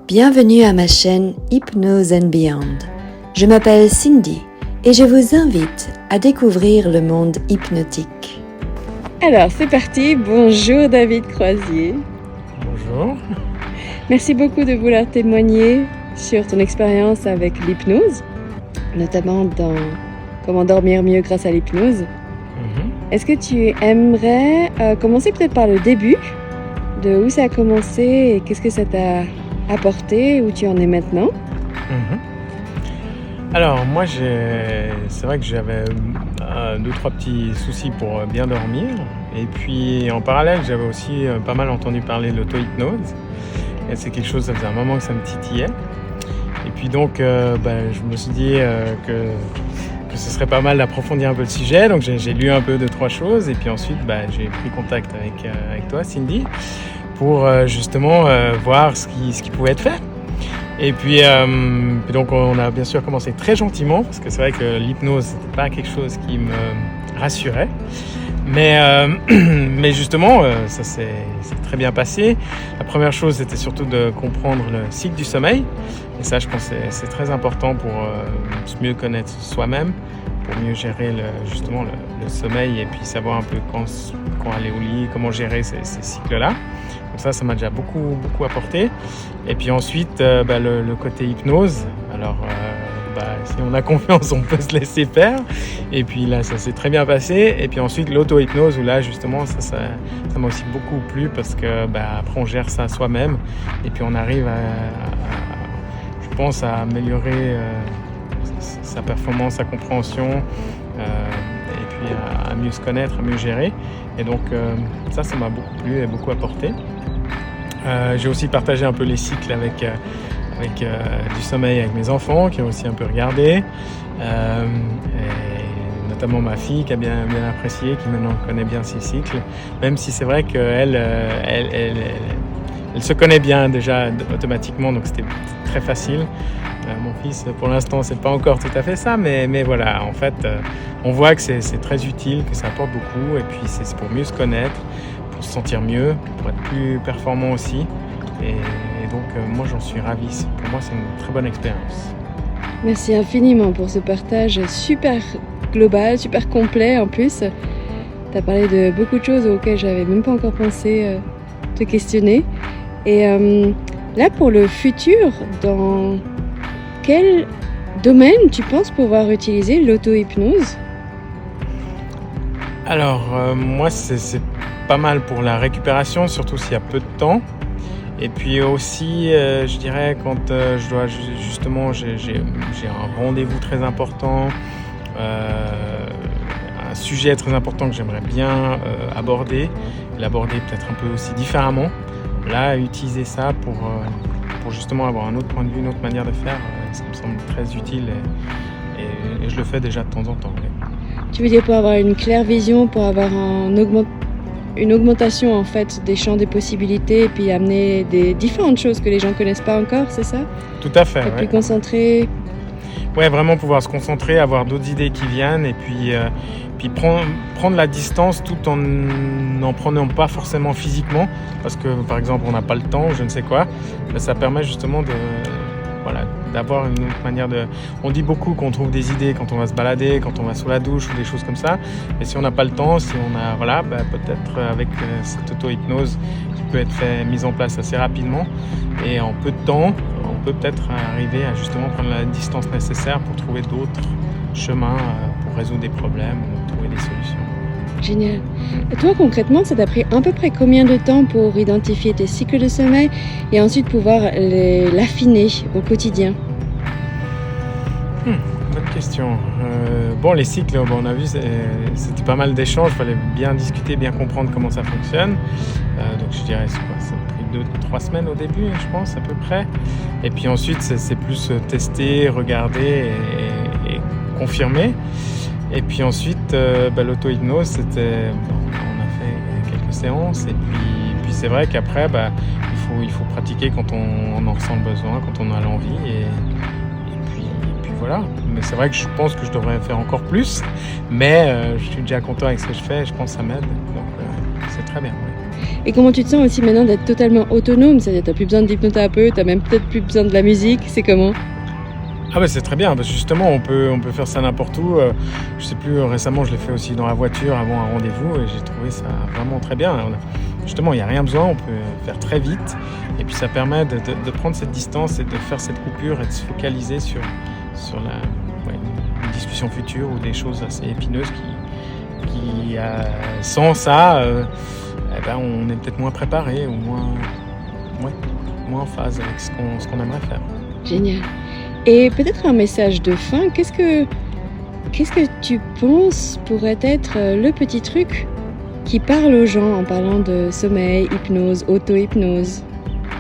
Bienvenue à ma chaîne Hypnose and Beyond. Je m'appelle Cindy et je vous invite à découvrir le monde hypnotique. Alors, c'est parti. Bonjour David Croisier. Bonjour. Merci beaucoup de vouloir témoigner sur ton expérience avec l'hypnose, notamment dans comment dormir mieux grâce à l'hypnose. Est-ce que tu aimerais commencer peut-être par le début, de où ça a commencé et qu'est-ce que ça t'a apporté, où tu en es maintenant? Alors moi c'est vrai que j'avais 2-3 petits soucis pour bien dormir, et puis en parallèle j'avais aussi pas mal entendu parler de l'auto-hypnose, et c'est quelque chose, ça faisait un moment que ça me titillait, et puis donc je me suis dit que ce serait pas mal d'approfondir un peu le sujet, donc j'ai lu un peu 2-3 choses, et puis ensuite j'ai pris contact avec toi Cindy pour justement voir ce qui pouvait être fait. Et puis donc on a bien sûr commencé très gentiment, parce que c'est vrai que l'hypnose c'était pas quelque chose qui me rassurait, mais justement ça s'est très bien passé. La première chose c'était surtout de comprendre le cycle du sommeil, et ça je pense que c'est très important pour mieux connaître soi-même, pour mieux gérer le sommeil, et puis savoir un peu quand aller au lit, comment gérer ces cycles-là. Donc ça m'a déjà beaucoup apporté. Et puis ensuite, le côté hypnose. Alors, si on a confiance, on peut se laisser faire. Et puis là, ça s'est très bien passé. Et puis ensuite, l'auto-hypnose, où là, justement, ça m'a aussi beaucoup plu, parce que après, on gère ça soi-même. Et puis on arrive je pense, à améliorer sa performance, sa compréhension, et puis à mieux se connaître, à mieux gérer. Et donc ça m'a beaucoup plu et beaucoup apporté. J'ai aussi partagé un peu les cycles avec du sommeil avec mes enfants, qui ont aussi un peu regardé, et notamment ma fille qui a bien apprécié, qui maintenant connaît bien ses cycles, même si c'est vrai qu'elle se connaît bien déjà automatiquement, donc c'était très facile. Mon fils, pour l'instant, c'est pas encore tout à fait ça, mais voilà, en fait, on voit que c'est très utile, que ça apporte beaucoup, et puis c'est pour mieux se connaître, pour se sentir mieux, pour être plus performant aussi. Et donc, moi, j'en suis ravi. Pour moi, c'est une très bonne expérience. Merci infiniment pour ce partage super global, super complet en plus. Tu as parlé de beaucoup de choses auxquelles j'avais même pas encore pensé te questionner. Et là, pour le futur, dans quel domaine tu penses pouvoir utiliser l'auto-hypnose? Alors, moi, c'est pas mal pour la récupération, surtout s'il y a peu de temps. Et puis aussi, je dirais, quand je dois justement, j'ai un rendez-vous très important, un sujet très important que j'aimerais bien l'aborder peut-être un peu aussi différemment. Là, utiliser ça pour justement avoir un autre point de vue, une autre manière de faire, ça me semble très utile, et je le fais déjà de temps en temps. Tu veux dire pour avoir une claire vision, pour avoir une augmentation en fait des champs des possibilités, et puis amener des différentes choses que les gens ne connaissent pas encore, c'est ça? Tout à fait. Être plus concentré. Ouais, vraiment pouvoir se concentrer, avoir d'autres idées qui viennent, et puis prendre la distance tout en n'en prenant pas forcément physiquement, parce que par exemple on n'a pas le temps ou je ne sais quoi. Mais ça permet justement d'avoir une autre manière de... On dit beaucoup qu'on trouve des idées quand on va se balader, quand on va sous la douche ou des choses comme ça, mais si on n'a pas le temps, si on a peut-être avec cette auto-hypnose qui peut être mise en place assez rapidement, et en peu de temps, on peut peut-être arriver à justement prendre la distance nécessaire pour trouver d'autres chemins pour résoudre des problèmes ou trouver des solutions. Génial. Et toi, concrètement, ça t'a pris à peu près combien de temps pour identifier tes cycles de sommeil et ensuite pouvoir l'affiner au quotidien? Bonne question. Les cycles, on a vu, c'était pas mal d'échanges, il fallait bien discuter, bien comprendre comment ça fonctionne. Donc je dirais, ça a pris 2-3 semaines au début, je pense, à peu près. Et puis ensuite, c'est plus tester, regarder et confirmer. Et puis ensuite, l'auto-hypnose, c'était... on a fait quelques séances, et puis c'est vrai qu'après, il faut pratiquer quand on en ressent le besoin, quand on a l'envie, et puis voilà. Mais c'est vrai que je pense que je devrais faire encore plus, mais je suis déjà content avec ce que je fais, et je pense que ça m'aide, donc c'est très bien. Ouais. Et comment tu te sens aussi maintenant d'être totalement autonome? C'est-à-dire tu n'as plus besoin d'hypnothérapeute, tu n'as même peut-être plus besoin de la musique, c'est comment? Ah bah c'est très bien, parce que justement on peut faire ça n'importe où. Je sais plus, récemment je l'ai fait aussi dans la voiture avant un rendez-vous et j'ai trouvé ça vraiment très bien. Justement il n'y a rien besoin, on peut faire très vite et puis ça permet de prendre cette distance et de faire cette coupure et de se focaliser sur une discussion future ou des choses assez épineuses qui sans ça, on est peut-être moins préparé ou moins en phase avec ce qu'on aimerait faire. Génial. Et peut-être un message de fin, qu'est-ce que tu penses pourrait être le petit truc qui parle aux gens en parlant de sommeil, hypnose, auto-hypnose?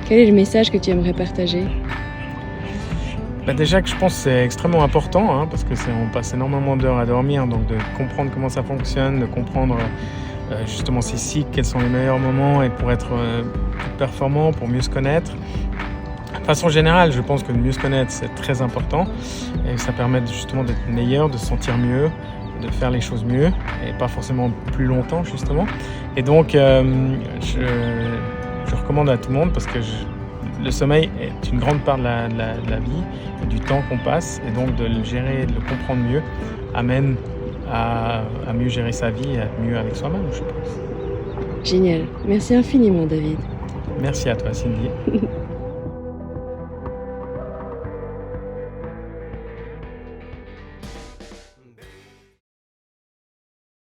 Quel est le message que tu aimerais partager? Déjà que je pense que c'est extrêmement important, parce que on passe énormément d'heures à dormir, donc de comprendre comment ça fonctionne, de comprendre justement ces cycles, quels sont les meilleurs moments et pour être plus performant, pour mieux se connaître. De façon générale, je pense que de mieux se connaître, c'est très important et ça permet justement d'être meilleur, de se sentir mieux, de faire les choses mieux et pas forcément plus longtemps justement. Et donc, je recommande à tout le monde parce que le sommeil est une grande part de la vie et du temps qu'on passe et donc de le gérer, de le comprendre mieux, amène à mieux gérer sa vie et à être mieux avec soi-même, je pense. Génial. Merci infiniment, David. Merci à toi, Cindy.